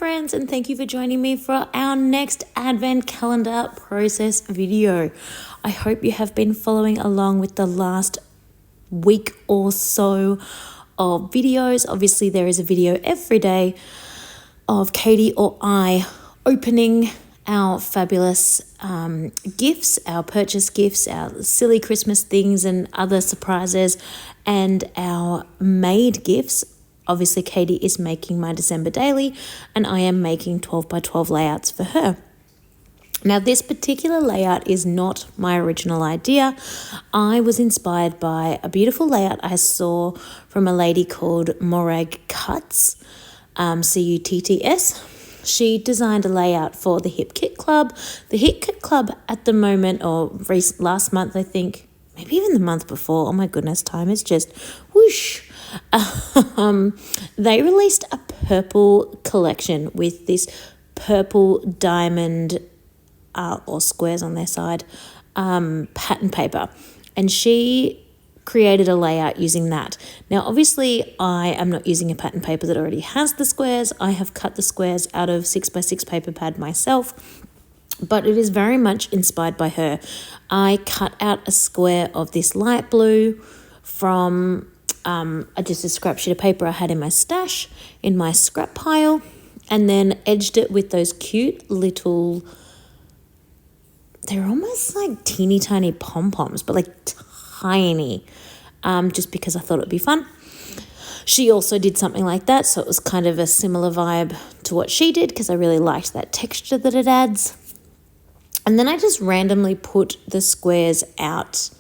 friends, and thank you for joining me for our next advent calendar process video. I hope you have been following along with the last week or so of videos. Obviously there is a video every day of Katie or I opening our fabulous gifts, our purchase gifts, our silly Christmas things and other surprises, and our made gifts. Obviously, Katie is making my December daily and I am making 12 by 12 layouts for her. Now, this particular layout is not my original idea. I was inspired by a beautiful layout I saw from a lady called Morag Cuts, Cutts. She designed a layout for the Hip Kit Club. The Hip Kit Club at the moment, or last month, I think, maybe even the month before, oh my goodness, time is just whoosh. They released a purple collection with this purple diamond or squares on their side pattern paper, and she created a layout using that. Now obviously I am not using a pattern paper that already has the squares. I have cut the squares out of 6x6 paper pad myself, but it is very much inspired by her. I cut out a square of this light blue from just a scrap sheet of paper I had in my stash, in my scrap pile, and then edged it with those cute little, they're almost like teeny tiny pom-poms, but like tiny, just because I thought it'd be fun. She also did something like that, so it was kind of a similar vibe to what she did because I really liked that texture that it adds. And then I just randomly put the squares out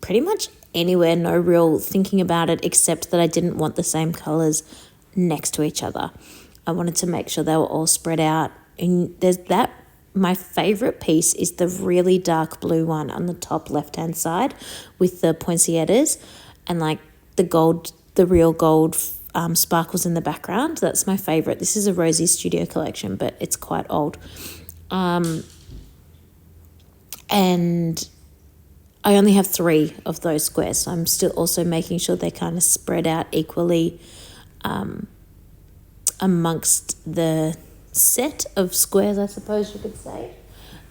pretty much anywhere, no real thinking about it, except that I didn't want the same colours next to each other. I wanted to make sure they were all spread out. And there's that, my favourite piece is the really dark blue one on the top left-hand side with the poinsettias and like the gold, the real gold sparkles in the background. That's my favourite. This is a Rosie Studio collection, but it's quite old. And I only have 3 of those squares, so I'm still also making sure they kind of spread out equally amongst the set of squares, I suppose you could say.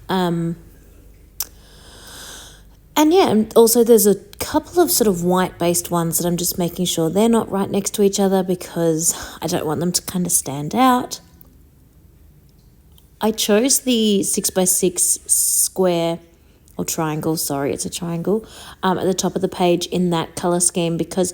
And yeah, and also there's a couple of sort of white-based ones that I'm just making sure they're not right next to each other because I don't want them to kind of stand out. I chose the 6x6 square, or triangle, sorry, it's a triangle, at the top of the page in that colour scheme because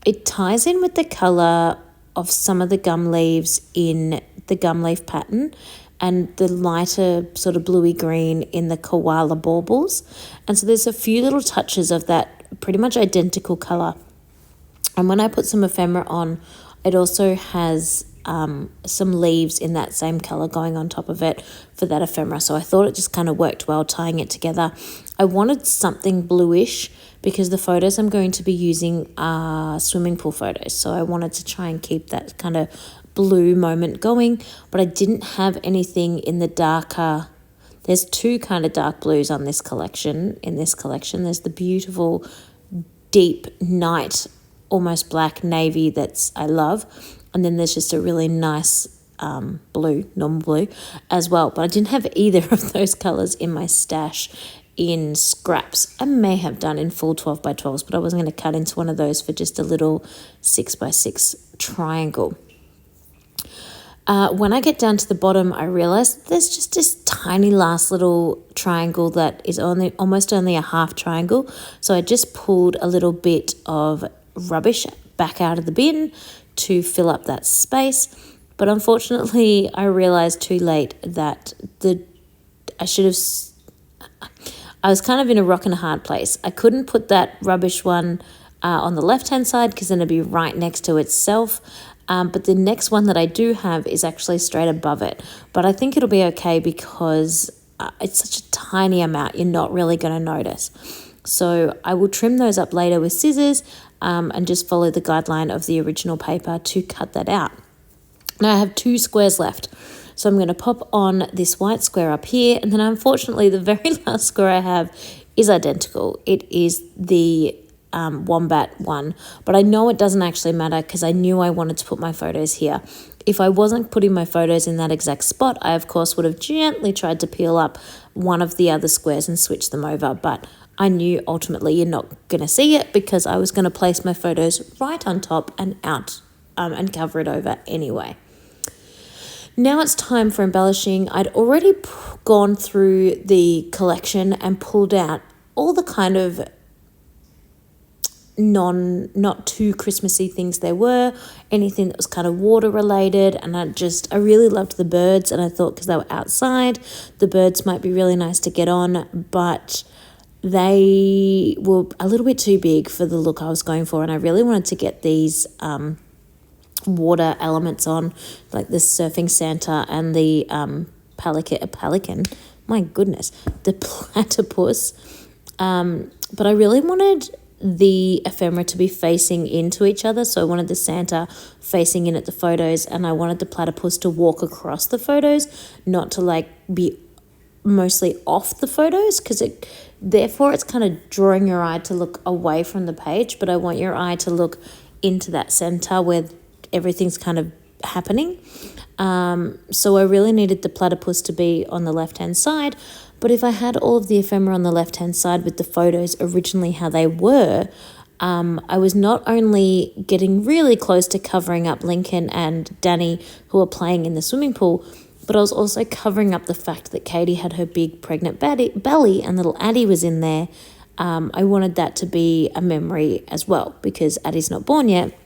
it ties in with the colour of some of the gum leaves in the gum leaf pattern and the lighter sort of bluey green in the koala baubles. And so there's a few little touches of that pretty much identical colour. And when I put some ephemera on, it also has some leaves in that same colour going on top of it for that ephemera. So I thought it just kind of worked well tying it together. I wanted something bluish because the photos I'm going to be using are swimming pool photos. So I wanted to try and keep that kind of blue moment going, but I didn't have anything in the darker. There's 2 kind of dark blues on this collection. In this collection, there's the beautiful deep night, almost black navy that's I love. And then there's just a really nice blue, normal blue as well. But I didn't have either of those colours in my stash in scraps. I may have done in full 12 by 12s, but I wasn't going to cut into one of those for just a little 6x6 triangle. When I get down to the bottom, I realise there's just this tiny last little triangle that is almost only a half triangle. So I just pulled a little bit of rubbish back out of the bin to fill up that space, but unfortunately I realized too late that I was kind of in a rock and a hard place. I couldn't put that rubbish one on the left hand side because then it'd be right next to itself, but the next one that I do have is actually straight above it, but I think it'll be okay because it's such a tiny amount you're not really going to notice. So I will trim those up later with scissors and just follow the guideline of the original paper to cut that out. Now I have 2 squares left. So I'm going to pop on this white square up here. And then unfortunately the very last square I have is identical. It is the wombat one. But I know it doesn't actually matter because I knew I wanted to put my photos here. if I wasn't putting my photos in that exact spot, I of course would have gently tried to peel up one of the other squares and switch them over, but I knew ultimately you're not going to see it because I was going to place my photos right on top and out and cover it over anyway. Now it's time for embellishing. I'd already gone through the collection and pulled out all the kind of not too Christmassy things there were, anything that was kind of water related, and I really loved the birds, and I thought because they were outside, the birds might be really nice to get on, but they were a little bit too big for the look I was going for, and I really wanted to get these water elements on, like the surfing Santa and the pelican, my goodness, the platypus, but I really wanted the ephemera to be facing into each other, so I wanted the Santa facing in at the photos, and I wanted the platypus to walk across the photos, not to like be mostly off the photos, because therefore it's kind of drawing your eye to look away from the page, but I want your eye to look into that center where everything's kind of happening. So I really needed the platypus to be on the left-hand side, but if I had all of the ephemera on the left-hand side with the photos originally how they were, I was not only getting really close to covering up Lincoln and Danny, who are playing in the swimming pool, but I was also covering up the fact that Katie had her big pregnant belly and little Addie was in there. I wanted that to be a memory as well, because Addie's not born yet,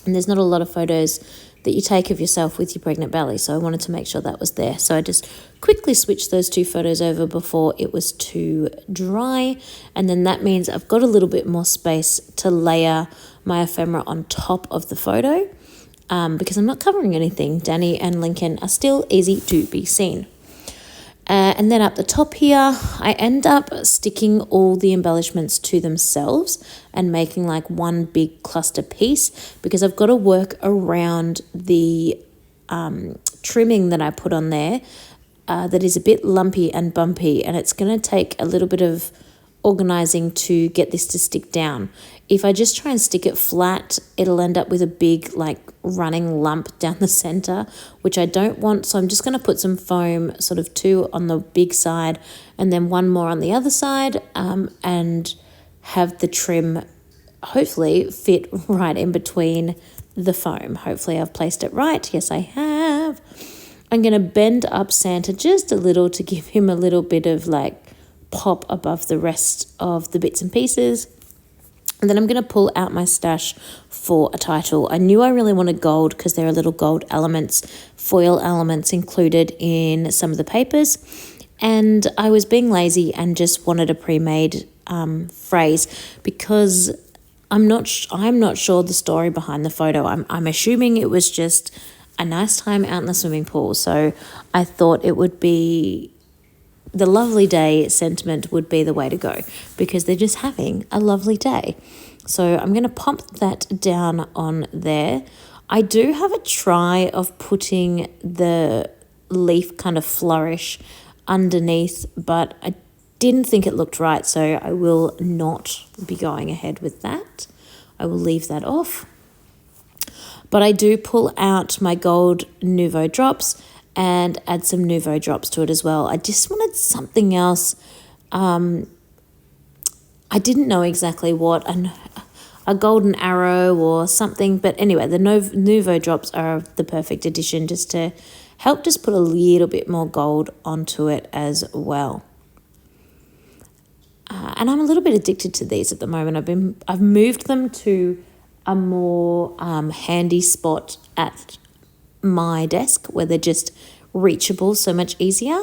and there's not a lot of photos that you take of yourself with your pregnant belly, so I wanted to make sure that was there. So I just quickly switched those two photos over before it was too dry, and then that means I've got a little bit more space to layer my ephemera on top of the photo, because I'm not covering anything. Danny and Lincoln are still easy to be seen. And then up the top here, I end up sticking all the embellishments to themselves and making like one big cluster piece, because I've got to work around the trimming that I put on there that is a bit lumpy and bumpy, and it's going to take a little bit of organizing to get this to stick down. If I just try and stick it flat, it'll end up with a big like running lump down the center, which I don't want. So I'm just going to put some foam, sort of 2 on the big side and then 1 more on the other side, and have the trim hopefully fit right in between the foam. Hopefully I've placed it right. Yes, I have. I'm going to bend up Santa just a little to give him a little bit of like pop above the rest of the bits and pieces. And then I'm going to pull out my stash for a title. I knew I really wanted gold because there are little gold elements, foil elements included in some of the papers. And I was being lazy and just wanted a pre-made phrase, because I'm not sure the story behind the photo. I'm assuming it was just a nice time out in the swimming pool. So I thought it would be the lovely day sentiment would be the way to go, because they're just having a lovely day. So I'm going to pump that down on there. I do have a try of putting the leaf kind of flourish underneath, but I didn't think it looked right, so I will not be going ahead with that. I will leave that off. But I do pull out my gold Nouveau drops and add some Nouveau drops to it as well. I just wanted something else. I didn't know exactly what, a golden arrow or something. But anyway, the Nouveau drops are the perfect addition, just to help just put a little bit more gold onto it as well. And I'm a little bit addicted to these at the moment. I've moved them to a more handy spot at my desk where they're just reachable so much easier.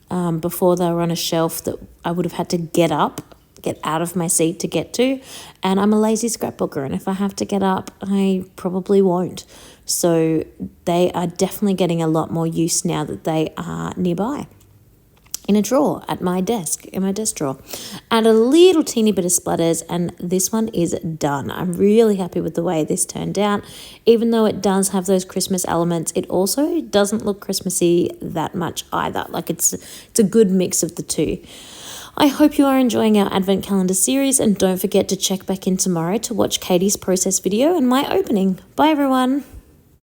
Before they were on a shelf that I would have had to get out of my seat to get to, and I'm a lazy scrapbooker, and if I have to get up, I probably won't. So they are definitely getting a lot more use now that they are nearby. In a drawer at my desk, in my desk drawer. Add a little teeny bit of splatters, and this one is done. I'm really happy with the way this turned out. Even though it does have those Christmas elements, it also doesn't look Christmassy that much either. Like it's a good mix of the two. I hope you are enjoying our Advent Calendar series, and don't forget to check back in tomorrow to watch Katie's process video and my opening. Bye everyone.